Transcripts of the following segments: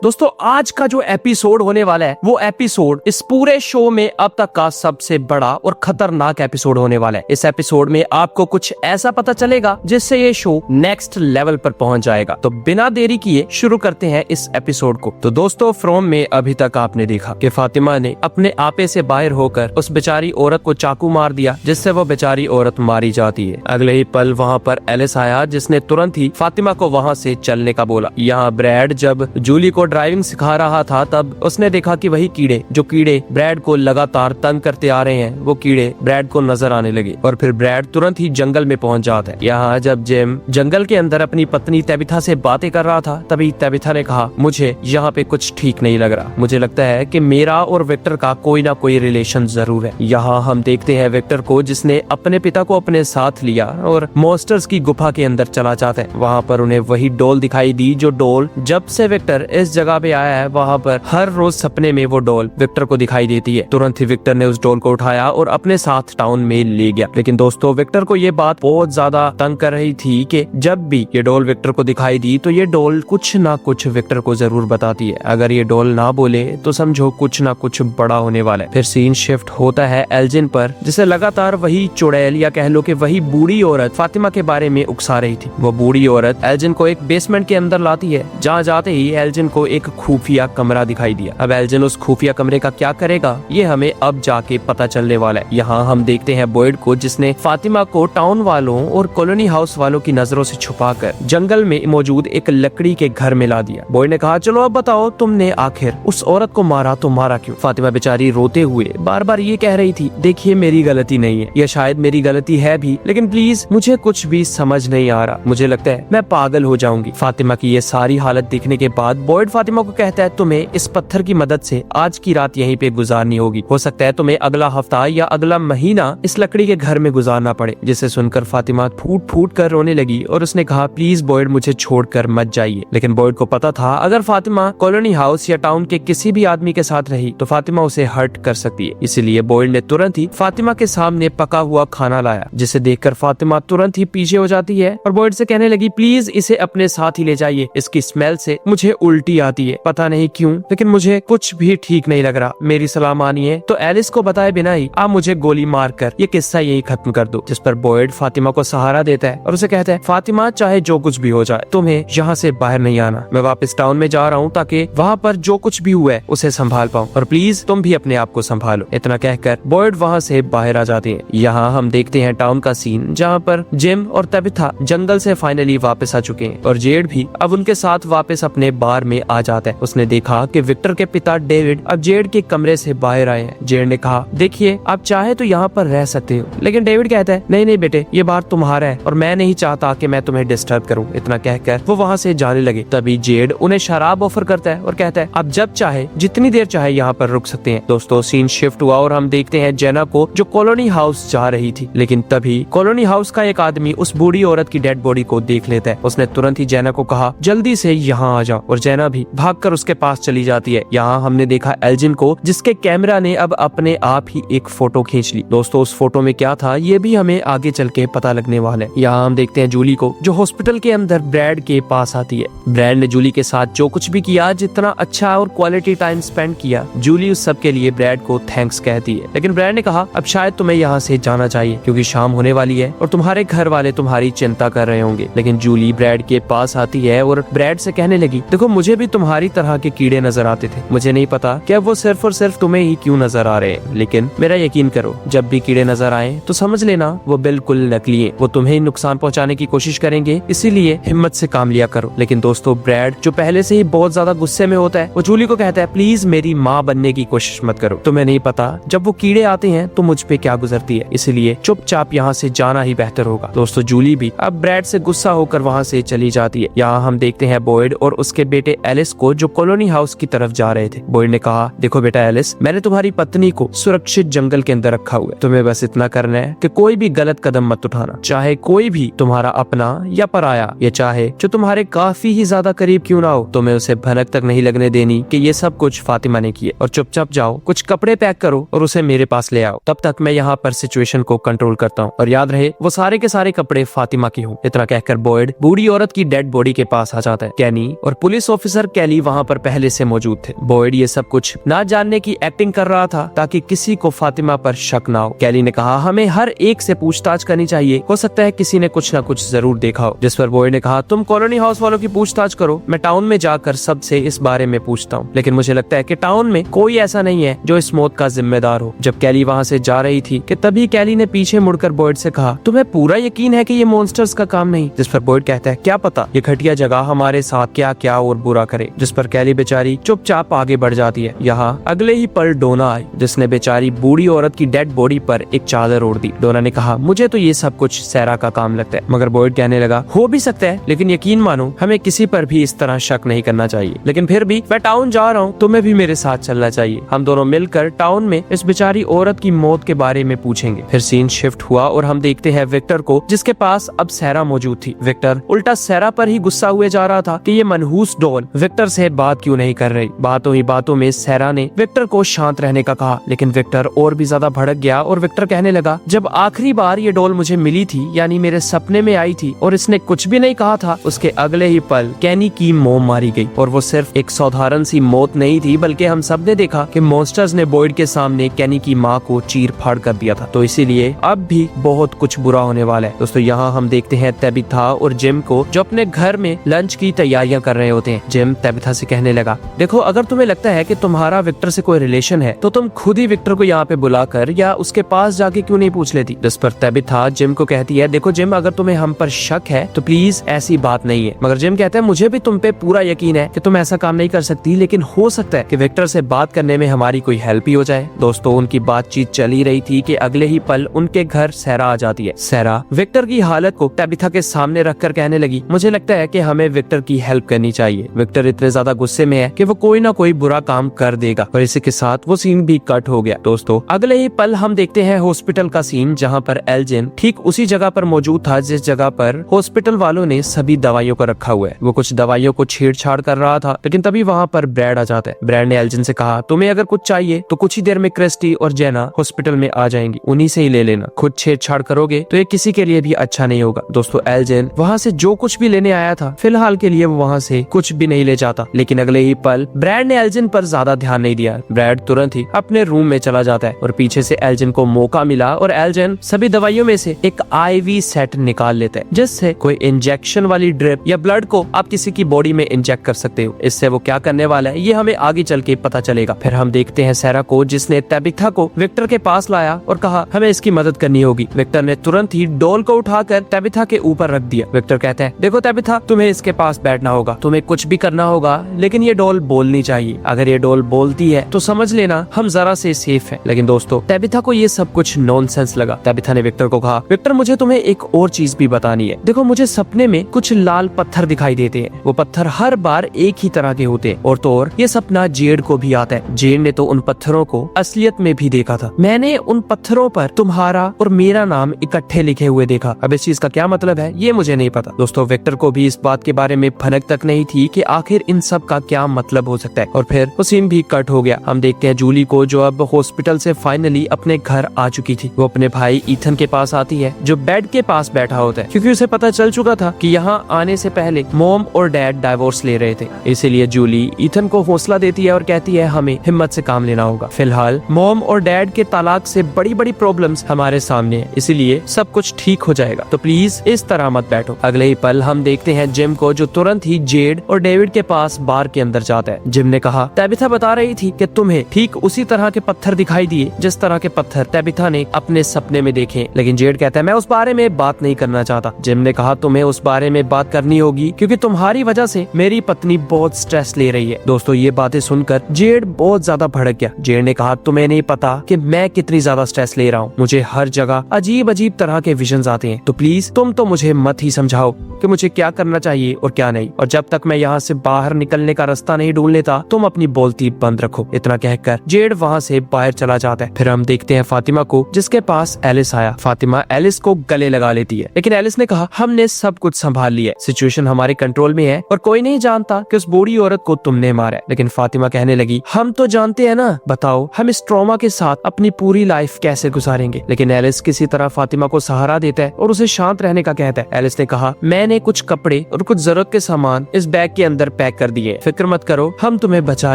दोस्तों आज का जो एपिसोड होने वाला है वो एपिसोड इस पूरे शो में अब तक का सबसे बड़ा और खतरनाक एपिसोड होने वाला है। इस एपिसोड में आपको कुछ ऐसा पता चलेगा जिससे ये शो नेक्स्ट लेवल पर पहुंच जाएगा। तो बिना देरी किए शुरू करते हैं इस एपिसोड को। तो दोस्तों फ्रॉम में अभी तक आपने देखा कि फातिमा ने अपने आपे से बाहर होकर उस बेचारी औरत को चाकू मार दिया, जिससे वो बेचारी औरत मारी जाती है। अगले ही पल वहाँ पर एलिस आया, जिसने तुरंत ही फातिमा को वहाँ से चलने का बोला। यहाँ ब्रैड जब जूली को ड्राइविंग सिखा रहा था तब उसने देखा कि वही कीड़े ब्रैड को लगातार तंग करते आ रहे हैं, वो कीड़े ब्रैड को नजर आने लगे और फिर ब्रैड तुरंत ही जंगल में पहुंच जाता है। यहाँ जब जिम जंगल के अंदर अपनी पत्नी तबिथा से बातें कर रहा था तभी तबिथा ने कहा, मुझे यहाँ पे कुछ ठीक नहीं लग रहा, मुझे लगता है कि मेरा और विक्टर का कोई ना कोई रिलेशन जरूर है। यहाँ हम देखते हैं विक्टर को, जिसने अपने पिता को अपने साथ लिया और मॉन्स्टर्स की गुफा के अंदर चला जाता है। वहाँ पर उन्हें वही डॉल दिखाई दी जो डॉल जब से विक्टर इस जगह पे आया है वहाँ पर हर रोज सपने में वो डॉल विक्टर को दिखाई देती है। तुरंत ही विक्टर ने उस डॉल को उठाया और अपने साथ टाउन में ले गया। लेकिन दोस्तों विक्टर को ये बात बहुत ज्यादा तंग कर रही थी कि जब भी ये डॉल विक्टर को दिखाई दी तो ये डॉल कुछ ना कुछ विक्टर को जरूर बताती है। अगर ये डॉल ना बोले तो समझो कुछ ना कुछ बड़ा होने वाला है। फिर सीन शिफ्ट होता है एल्जिन पर, जिसे लगातार वही चुड़ैल या कह लो कि वही बूढ़ी औरत फातिमा के बारे में उकसा रही थी। वो बूढ़ी औरत एल्जिन को एक बेसमेंट के अंदर लाती है, जहाँ जाते ही एल्जिन को एक खुफिया कमरा दिखाई दिया। अब एल्जिन उस खुफिया कमरे का क्या करेगा ये हमें अब जाके पता चलने वाला है। यहाँ हम देखते हैं बॉयड को, जिसने फातिमा को टाउन वालों और कॉलोनी हाउस वालों की नजरों से छुपाकर जंगल में मौजूद एक लकड़ी के घर में ला दिया। बॉयड ने कहा, चलो अब बताओ तुमने आखिर उस औरत को मारा तो मारा क्यों? फातिमा बेचारी रोते हुए बार बार ये कह रही थी, देखिए मेरी गलती नहीं है, या शायद मेरी गलती है भी, लेकिन प्लीज मुझे कुछ भी समझ नहीं आ रहा, मुझे लगता है मैं पागल हो जाऊंगी। फातिमा की ये सारी हालत देखने के बाद बॉयड फातिमा को कहता है, तुम्हें इस पत्थर की मदद से आज की रात यहीं पे गुजारनी होगी, हो सकता है तुम्हें अगला हफ्ता या अगला महीना इस लकड़ी के घर में गुजारना पड़े। जिसे सुनकर फातिमा फूट फूट कर रोने लगी और उसने कहा, प्लीज बॉयड मुझे छोड़कर मत जाइए। लेकिन बॉयड को पता था अगर फातिमा कॉलोनी हाउस या टाउन के किसी भी आदमी के साथ रही तो फातिमा उसे हर्ट कर सकती है। इसीलिए बॉयड ने तुरंत ही फातिमा के सामने पका हुआ खाना लाया, जिसे देखकर फातिमा तुरंत ही पीछे हो जाती है और बॉयड से कहने लगी, प्लीज इसे अपने साथ ही ले जाइए, इसकी स्मेल से मुझे उल्टी आती है, पता नहीं क्यों, लेकिन मुझे कुछ भी ठीक नहीं लग रहा, मेरी सलाह मानिए तो एलिस को बताए बिना ही आप मुझे गोली मारकर ये किस्सा यही खत्म कर दो। जिस पर बॉयड फातिमा को सहारा देता है और उसे कहता है, फातिमा चाहे जो कुछ भी हो जाए तुम्हें यहाँ से बाहर नहीं आना, मैं वापस टाउन में जा रहा हूँ ताकि वहाँ पर जो कुछ भी हुआ है उसे संभाल पाऊँ, और प्लीज तुम भी अपने आप को संभालो। इतना कहकर बॉयड वहाँ से बाहर आ जाते हैं। यहाँ हम देखते हैं टाउन का सीन, जहाँ पर जिम और तबिथा जंगल से फाइनली वापस आ चुके हैं और जेड भी अब उनके साथ वापस अपने बार में आ जाता है। उसने देखा कि विक्टर के पिता डेविड अब जेड के कमरे से बाहर आए हैं। जेड ने कहा, देखिए आप चाहे तो यहाँ पर रह सकते हो, लेकिन डेविड कहता है, नहीं नहीं बेटे, ये बार तुम्हारा है और मैं नहीं चाहता कि मैं तुम्हें डिस्टर्ब करूं। इतना कहकर वो वहाँ से जाने लगे। तभी जेड उन्हें शराब ऑफर करता है और कहता है, आप जब चाहे जितनी देर चाहे यहाँ पर रुक सकते हैं। दोस्तों सीन शिफ्ट हुआ और हम देखते हैं जेना को, जो कॉलोनी हाउस जा रही थी, लेकिन तभी कॉलोनी हाउस का एक आदमी उस बूढ़ी औरत की डेड बॉडी को देख लेता है। उसने तुरंत ही जेना को कहा, जल्दी से यहाँ आ जाओ, और जेना भी भागकर उसके पास चली जाती है। यहाँ हमने देखा एल्जिन को, जिसके कैमरा ने अब अपने आप ही एक फोटो खींच ली। दोस्तों उस फोटो में क्या था ये भी हमें आगे चल के पता लगने वाला है। यहाँ हम देखते हैं जूली को, जो हॉस्पिटल के अंदर ब्रैड के पास आती है। ब्रैड ने जूली के साथ जो कुछ भी किया, जितना अच्छा और क्वालिटी टाइम स्पेंड किया, जूली उस सब के लिए ब्रैड को थैंक्स कहती है। लेकिन ब्रैड ने कहा, अब शायद तुम्हें यहाँ से जाना चाहिए क्योंकि शाम होने वाली है और तुम्हारे घर वाले तुम्हारी चिंता कर रहे होंगे। लेकिन जूली ब्रैड के पास आती है और ब्रैड से कहने लगी, देखो मुझे भी तुम्हारी तरह के कीड़े नजर आते थे, मुझे नहीं पता क्या वो सिर्फ और सिर्फ तुम्हें ही क्यों नजर आ रहे हैं, लेकिन मेरा यकीन करो जब भी कीड़े नजर आए तो समझ लेना वो बिल्कुल नकली है, वो तुम्हें नुकसान पहुंचाने की कोशिश करेंगे, इसीलिए हिम्मत से काम लिया करो। लेकिन दोस्तों ब्रैड, जो पहले से ही बहुत ज्यादा गुस्से में होता है, वो जूली को कहता है, प्लीज मेरी माँ बनने की कोशिश मत करो, तुम्हें नहीं पता जब वो कीड़े आते हैं तो मुझ पे क्या गुजरती है, इसलिए चुपचाप यहाँ से जाना ही बेहतर होगा। दोस्तों जूली भी अब ब्रैड से गुस्सा होकर वहाँ से चली जाती है। यहाँ हम देखते हैं बॉयड और उसके बेटे एलिस को, जो कॉलोनी हाउस की तरफ जा रहे थे। बॉयड ने कहा, देखो बेटा एलिस, मैंने तुम्हारी पत्नी को सुरक्षित जंगल के अंदर रखा हुआ है, तुम्हें बस इतना करना है कि कोई भी गलत कदम मत उठाना, चाहे कोई भी तुम्हारा अपना या पराया, ये चाहे जो तुम्हारे काफी ही ज्यादा करीब क्यों ना हो, तुम्हें उसे भनक तक नहीं लगने देनी कि ये सब कुछ फातिमा ने किया। और चुपचाप जाओ, कुछ कपड़े पैक करो और उसे मेरे पास ले आओ, तब तक मैं यहाँ पर सिचुएशन को कंट्रोल करता हूँ, और याद रहे वो सारे के सारे कपड़े फातिमा के हों। इतना कहकर बॉयड बूढ़ी औरत की डेड बॉडी के पास आ जाता है। कैनी और पुलिस ऑफिसर कैली वहाँ पर पहले से मौजूद थे। बॉयड ये सब कुछ ना जानने की एक्टिंग कर रहा था ताकि किसी को फातिमा पर शक ना हो। कैली ने कहा हमें हर एक से पूछताछ करनी चाहिए, हो सकता है किसी ने कुछ ना कुछ जरूर देखा हो। जिस पर बॉयड ने कहा तुम कॉलोनी हाउस वालों की पूछताछ करो, मैं टाउन में जाकर सबसे इस बारे में पूछता हूँ, लेकिन मुझे लगता है कि टाउन में कोई ऐसा नहीं है जो इस मौत का जिम्मेदार हो। जब कैली वहाँ से जा रही थी कि तभी कैली ने पीछे मुड़कर बॉयड से कहा तुम्हें पूरा यकीन है कि ये मॉन्स्टर्स का काम नहीं? जिस पर बॉयड कहता है क्या पता ये घटिया जगह हमारे साथ क्या क्या और बुरा करे। जिस पर कैली बेचारी चुपचाप आगे बढ़ जाती है। यहाँ अगले ही पल डोना आई, जिसने बेचारी बूढ़ी औरत की डेड बॉडी पर एक चादर ओढ़ दी। डोना ने कहा मुझे तो ये सब कुछ सैरा का काम लगता है। मगर बॉयड कहने लगा हो भी सकता है, लेकिन यकीन मानो हमें किसी पर भी इस तरह शक नहीं करना चाहिए। लेकिन फिर भी मैं टाउन जा रहा हूँ, तुम्हें भी मेरे साथ चलना चाहिए। हम दोनों मिलकर टाउन में इस बेचारी औरत की मौत के बारे में पूछेंगे। फिर सीन शिफ्ट हुआ और हम देखते हैं विक्टर को, जिसके पास अब सैरा मौजूद थी। विक्टर उल्टा सैरा पर ही गुस्सा हुए जा रहा था कि ये मनहूस डॉल विक्टर से बात क्यों नहीं कर रही। बातों ही बातों में सैरा ने विक्टर को शांत रहने का कहा, लेकिन विक्टर और भी ज्यादा भड़क गया और विक्टर कहने लगा जब आखिरी बार ये डॉल मुझे मिली थी, यानी मेरे सपने में आई थी और इसने कुछ भी नहीं कहा था, उसके अगले ही पल कैनी की मॉम मारी गई। और वो सिर्फ एक साधारण सी मौत नहीं थी, बल्कि हम सब ने देखा कि मॉन्स्टर्स ने बॉयड के सामने कैनी की माँ को चीर फाड़ कर दिया था। तो इसीलिए अब भी बहुत कुछ बुरा होने वाला है। दोस्तों यहाँ हम देखते हैं तबिथा और जिम को, जो अपने घर में लंच की तैयारियां कर रहे होते हैं। जिम तबिथा से कहने लगा देखो अगर तुम्हें लगता है कि तुम्हारा विक्टर से कोई रिलेशन है तो तुम खुद ही विक्टर को यहाँ पे बुलाकर या उसके पास जाके क्यों नहीं पूछ लेती। जिस पर तबिथा जिम को कहती है देखो जिम अगर तुम्हें हम पर शक है तो प्लीज ऐसी बात नहीं है। मगर जिम कहता है मुझे भी तुम पे पूरा यकीन है कि तुम ऐसा काम नहीं कर सकती, लेकिन हो सकता है कि विक्टर से बात करने में हमारी कोई हेल्प ही हो जाए। दोस्तों उनकी बातचीत चल ही रही थी कि अगले ही पल उनके घर सैरा आ जाती है। सैरा विक्टर की हालत को तबिथा के सामने रखकर कहने लगी मुझे लगता है कि हमें विक्टर की हेल्प करनी चाहिए। विक्टर इतने ज्यादा गुस्से में है कि वो कोई ना कोई बुरा काम कर देगा। और इसी के साथ वो सीन भी कट हो गया। दोस्तों अगले ही पल हम देखते हैं हॉस्पिटल का सीन, जहाँ पर एल्जिन ठीक उसी जगह पर मौजूद था जिस जगह पर हॉस्पिटल वालों ने सभी दवाइयों को रखा हुआ है। वो कुछ दवाइयों को छेड़छाड़ कर रहा था, लेकिन तभी वहाँ पर ब्रैड आ जाता है। ब्रैड ने एल्जिन से कहा तुम्हें अगर कुछ चाहिए तो कुछ ही देर में क्रिस्टी और जेना हॉस्पिटल में आ जाएंगी, उन्हीं से ही ले लेना। खुद छेड़छाड़ करोगे तो ये किसी के लिए भी अच्छा नहीं होगा। दोस्तों एल्जिन वहाँ से जो कुछ भी लेने आया था फिलहाल के लिए वो वहाँ से कुछ भी नहीं ले जाता, लेकिन अगले ही पल ब्रैड ने एल्जिन पर ज्यादा ध्यान नहीं दिया। ब्रैड तुरंत ही अपने रूम में चला जाता है और पीछे से एल्जिन को मौका मिला और एल्जिन सभी दवाइयों में से एक IV सेट निकाल लेता है, जिससे कोई इंजेक्शन वाली ड्रिप या ब्लड को आप किसी की बॉडी में इंजेक्ट कर सकते हो। इससे वो क्या करने वाला है ये हमें आगे चल के पता चलेगा। फिर हम देखते हैं सैरा को, जिसने तबिथा को विक्टर के पास लाया और कहा हमें इसकी मदद करनी होगी। विक्टर ने तुरंत ही डॉल को उठाकर तबिथा के ऊपर रख दिया। विक्टर कहते हैं देखो तबिथा तुम्हें इसके पास बैठना होगा, तुम्हें कुछ भी करना होगा, लेकिन ये डॉल बोलनी चाहिए। अगर ये डॉल बोलती है तो समझ लेना हम जरा से सेफ है। लेकिन दोस्तों तबिथा को ये सब कुछ नॉनसेंस लगा। तबिथा ने विक्टर को कहा विक्टर मुझे तुम्हें एक और चीज भी बतानी है। देखो मुझे सपने में कुछ लाल पत्थर दिखाई देते हैं, वो पत्थर हर बार एक ही तरह के होते हैं। और तो और ये सपना जेड को भी आता है। जेड ने तो उन पत्थरों को असलियत में भी देखा था। मैंने उन पत्थरों पर तुम्हारा और मेरा नाम इकट्ठे लिखे हुए देखा। अब इस चीज का क्या मतलब है ये मुझे नहीं पता। दोस्तों विक्टर को भी इस बात के बारे में भनक तक नहीं थी कि आखिर इन सब का क्या मतलब हो सकता है। और फिर वो सीन भी कट हो गया। हम देखते हैं जूली को, जो अब हॉस्पिटल से फाइनली अपने घर आ चुकी थी। वो अपने भाई ईथन के पास आती है, जो बेड के पास बैठा होता है, क्योंकि उसे पता चल चुका था कि यहाँ आने से पहले मॉम और डैड डाइवोर्स ले रहे थे। इसीलिए जूली ईथन को हौसला देती है और कहती है हमें हिम्मत से काम लेना होगा। फिलहाल मॉम और डैड के तलाक से बड़ी बड़ी प्रॉब्लम्स हमारे सामने है, इसीलिए सब कुछ ठीक हो जाएगा, तो प्लीज इस तरह मत बैठो। अगले ही पल हम देखते हैं जिम को, जो तुरंत ही जेड और डेविड के पास बार के अंदर जाता है। जिम ने कहा तबिथा बता रही थी कि तुम्हें ठीक उसी तरह के पत्थर दिखाई दिए जिस तरह के पत्थर तबिथा ने अपने सपने में देखे। लेकिन जेड कहता है मैं उस बारे में बात नहीं करना चाहता। जिम ने कहा तुम्हें उस बारे में बात करनी होगी, क्योंकि तुम्हारी वजह से मेरी पत्नी बहुत स्ट्रेस ले रही है। दोस्तों ये बातें सुनकर जेड बहुत ज्यादा भड़क गया। जेड ने कहा तुम्हें नहीं पता कि मैं कितनी ज्यादा स्ट्रेस ले रहा हूँ। मुझे हर जगह अजीब अजीब तरह के विजन्स आते हैं, तो प्लीज तुम तो मुझे मत ही समझाओ कि मुझे क्या करना चाहिए और क्या नहीं। और जब तक मैं यहाँ से बाहर निकलने का रास्ता नहीं ढूंढ लेता तुम अपनी बोलती बंद रखो। इतना कहकर जेड वहाँ से बाहर चला जाता है। फिर हम देखते हैं फातिमा को, जिसके पास एलिस आया। फातिमा एलिस को गले लगा लेती है, लेकिन एलिस ने कहा हमने सब कुछ संभाल लिया, सिचुएशन हमारे कंट्रोल में है और कोई नहीं जानता कि उस बूढ़ी औरत को तुमने मारा है। लेकिन फातिमा कहने लगी हम तो जानते हैं ना, बताओ हम इस ट्रॉमा के साथ अपनी पूरी लाइफ कैसे गुजारेंगे। लेकिन एलिस किसी तरह फातिमा को सहारा देता है और उसे शांत रहने का कहता है। एलिस ने कहा मैंने कुछ कपड़े और कुछ जरूरत के सामान इस बैग के अंदर पैक कर दिए, फिक्र मत करो, हम तुम्हें बचा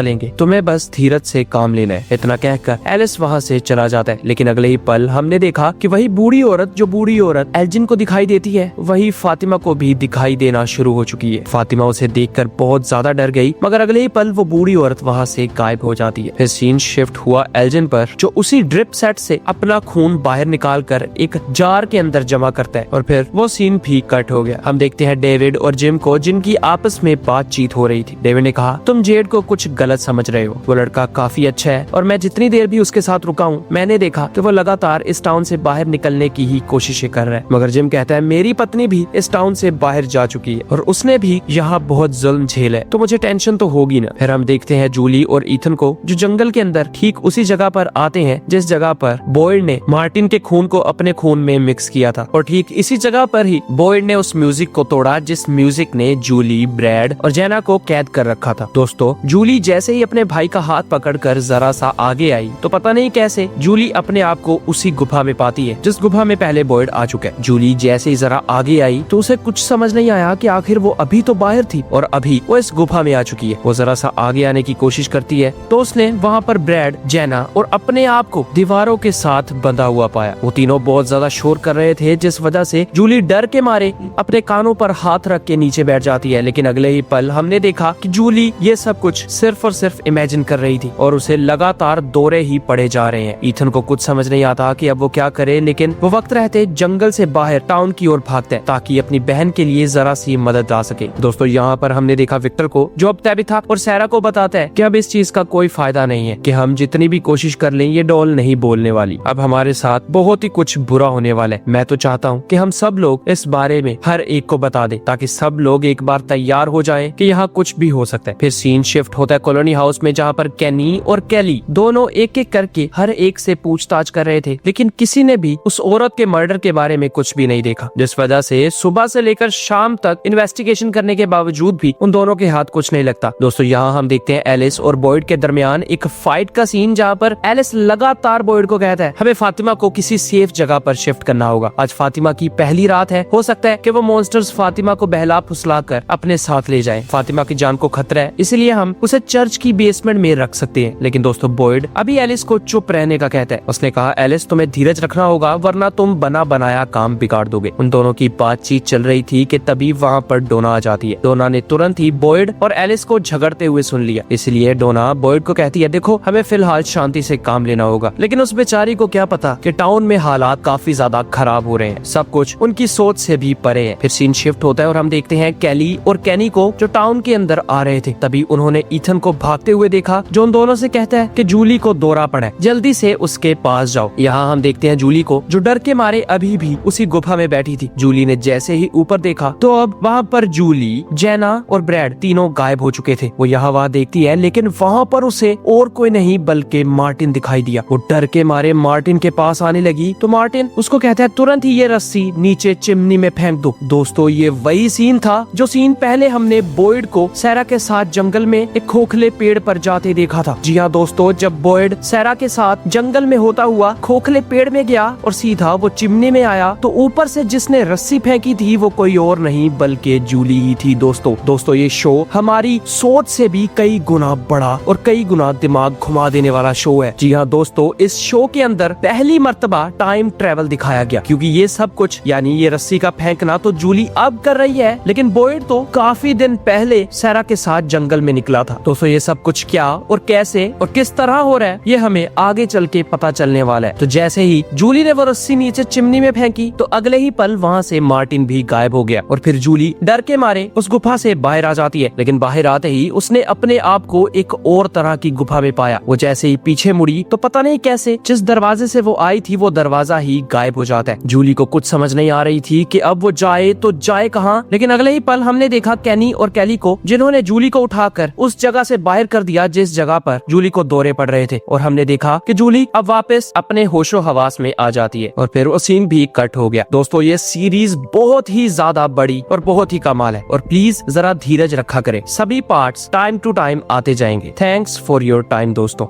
लेंगे, तुम्हें बस धीरज से काम लेना है। इतना कहकर एलिस वहाँ से चला जाता है। लेकिन अगले ही पल हमने देखा कि वही बूढ़ी औरत एल्जिन को दिखाई देती है, वही फातिमा को भी दिखाई देना शुरू हो चुकी है। फातिमा उसे देखकर बहुत ज्यादा डर गई, मगर अगले ही पल वो बूढ़ी औरत वहाँ से गायब हो जाती है। फिर सीन शिफ्ट हुआ एल्जिन पर, जो उसी ड्रिप सेट से अपना खून बाहर निकाल कर एक जार के अंदर जमा करता है, और फिर वो सीन भी कट हो गया। हम देखते हैं डेविड और जिम को, जिनकी आपस में बातचीत हो रही थी। डेविड ने कहा, तुम जेड को कुछ गलत समझ रहे हो, वो लड़का काफी अच्छा है और मैं जितनी देर भी उसके साथ रुका हूँ, मैंने देखा कि वो लगातार इस टाउन से बाहर निकलने की ही कोशिशें कर रहा है। मगर जिम कहता है, मेरी पत्नी भी इस टाउन से बाहर जा चुकी है और उसने भी यहाँ बहुत जुल्म झेला है, तो मुझे टेंशन तो होगी ना। फिर हम देखते हैं जूली और ईथन को, जो जंगल के अंदर ठीक उसी जगह पर आते हैं जिस जगह पर बॉयड ने मार्टिन के खून को अपने खून में मिक्स किया था, और ठीक इसी जगह पर ही बॉयड ने उस म्यूजिक को तोड़ा जिस म्यूजिक ने जूली, ब्रैड और जेना को कैद कर रखा था। दोस्तों, जूली जैसे ही अपने भाई का हाथ पकड़कर जरा सा आगे आई, तो पता नहीं कैसे जूली अपने आप को उसी गुफा में पाती है जिस गुफा में पहले बॉयड आ चुका है। जूली जैसे ही जरा आगे आई तो उसे कुछ समझ नहीं आया कि आखिर वो अभी तो बाहर थी और अभी वो इस गुफा में आ चुकी है। वो जरा सा आगे आने की कोशिश करती है तो उसने वहाँ पर ब्रैड, जेना और अपने आप को दीवारों के साथ बंधा हुआ पाया। वो तीनों बहुत ज्यादा शोर कर रहे थे, जिस वजह से जूली डर के मारे अपने कानों पर हाथ रख के नीचे बैठ जाती है। लेकिन अगले ही पल हमने देखा कि जूली ये सब कुछ सिर्फ और सिर्फ इमेजिन कर रही थी और उसे लगातार दौरे ही पड़े जा रहे हैं। ईथन को कुछ समझ नहीं आता कि अब वो क्या करे, लेकिन वो वक्त रहते जंगल से बाहर टाउन की ओर भागता है ताकि अपनी बहन के लिए जरा सी मदद आ सके। दोस्तों, यहाँ पर हमने देखा विक्टर को, जो अब तैबिथा और सैरा को बताता है कि अब इस चीज का कोई फायदा नहीं है, कि हम जितनी भी कोशिश कर लें ये डॉल नहीं बोलने वाली, अब हमारे साथ बहुत ही कुछ बुरा होने वाला है। मैं तो चाहता हूँ कि हम सब लोग इस बारे में हर एक को बता दें ताकि सब लोग एक बार तैयार हो जाएं कि यहाँ कुछ भी हो सकता है। फिर सीन शिफ्ट होता है कॉलोनी हाउस में, जहाँ पर केनी और कैली दोनों एक एक करके हर एक से पूछताछ कर रहे थे, लेकिन किसी ने भी उस औरत के मर्डर के बारे में कुछ भी नहीं देखा, जिस वजह से सुबह से लेकर शाम तक इन्वेस्टिगेशन करने के बावजूद भी उन दोनों के हाथ कुछ नहीं लगता। दोस्तों, यहाँ हम देखते हैं एलिस और बॉयड के दरमियान एक फाइट का सीन, जहाँ पर एलिस लगातार बॉयड को कहता है, हमें फातिमा को किसी सेफ जगह पर शिफ्ट करना होगा। आज फातिमा की पहली रात है, हो सकता है कि वो मॉन्स्टर्स फातिमा को बहला फुसला कर अपने साथ ले जाएं। फातिमा की जान को खतरा है, इसलिए हम उसे चर्च की बेसमेंट में रख सकते हैं। लेकिन दोस्तों, बॉयड अभी एलिस को चुप रहने का कहता है। उसने कहा, एलिस तुम्हें धीरज रखना होगा, वरना तुम बना बनाया काम बिगाड़ दोगे। उन दोनों की बातचीत चल रही थी कि तभी वहाँ पर डोना आ जाती है। डोना ने तुरंत ही बॉयड और एलिस को झगड़ते हुए सुन लिया, इसलिए डोना बॉयड को कहती है, देखो हमें फिलहाल शांति से काम लेना होगा। लेकिन उस बेचारी को क्या पता कि टाउन में हालात काफी ज्यादा खराब हो रहे हैं, सब कुछ उनकी सोच से भी परे है। फिर सीन शिफ्ट होता है और हम देखते हैं कैली और कैनी को, जो टाउन के अंदर आ रहे थे। तभी उन्होंने ईथन को भागते हुए देखा, जो उन दोनों से कहता है कि जूली को दौरा पड़ा है, जल्दी से उसके पास जाओ। यहाँ हम देखते हैं जूली को, जो डर के मारे अभी भी उसी गुफा में बैठी थी। जूली ने जैसे ही ऊपर देखा तो अब वहाँ पर जूली, जेना और ब्रैड तीनों गायब हो चुके थे। वो यहाँ वहाँ देखती है, लेकिन वहाँ पर उसे और कोई नहीं बल्कि मार्टिन दिखाई दिया। वो डर के मारे मार्टिन के पास आने लगी तो मार्टिन उसको कहता है, तुरंत ही ये रस्सी नीचे चिमनी में फेंक दो। दोस्तों, ये वही सीन था जो सीन पहले हमने बॉयड को सैरा के साथ जंगल में एक खोखले पेड़ पर जाते देखा था। जी हाँ दोस्तों, जब बॉयड सैरा के साथ जंगल में होता हुआ खोखले पेड़ में गया और सीधा वो चिमनी में आया, तो ऊपर से जिसने रस्सी फेंकी थी वो कोई और नहीं बल्कि जूली ही थी। दोस्तों, ये शो हमारी सोच से भी कई गुना बड़ा और कई गुना दिमाग घुमा देने वाला शो है। जी हाँ दोस्तों, इस शो के अंदर पहली मर्तबा टाइम ट्रेवल दिखाया गया, क्योंकि ये सब कुछ यानी ये रस्सी का फेंकना तो जूली अब कर रही है, लेकिन बॉयड तो काफी दिन पहले सैरा के साथ जंगल में निकला था। दोस्तों, ये सब कुछ क्या और कैसे और किस तरह हो रहा है, ये हमें आगे चल के पता चलने वाला है। तो जैसे ही जूली ने वो रस्सी नीचे चिमनी में फेंकी तो अगले ही पल वहाँ से मार्टिन भी गायब हो गया और फिर जूली डर के मारे उस गुफा से बाहर आ जाती है। लेकिन बाहर आते ही उसने अपने आप को एक और तरह की गुफा में पाया। वो जैसे ही पीछे मुड़ी तो पता नहीं कैसे जिस दरवाजे से वो आई थी वो दरवाजा ही गायब हो जाता है। जूली को कुछ समझ नहीं आ रही थी कि अब वो जाए तो जाए कहाँ, लेकिन अगले ही पल हमने देखा कैनी और कैली को, जिन्होंने जूली को उठाकर उस जगह से बाहर कर दिया जिस जगह पर जूली को दौरे पड़ रहे थे। और हमने देखा कि जूली अब वापस अपने होशो हवास में आ जाती है और फिर वो सीन भी कट हो गया। दोस्तों, ये सीरीज बहुत ही ज्यादा बड़ी और बहुत ही कमाल है और प्लीज जरा धीरज रखा करें, सभी पार्ट्स टाइम टू टाइम आते जाएंगे। थैंक्स फॉर योर टाइम दोस्तों।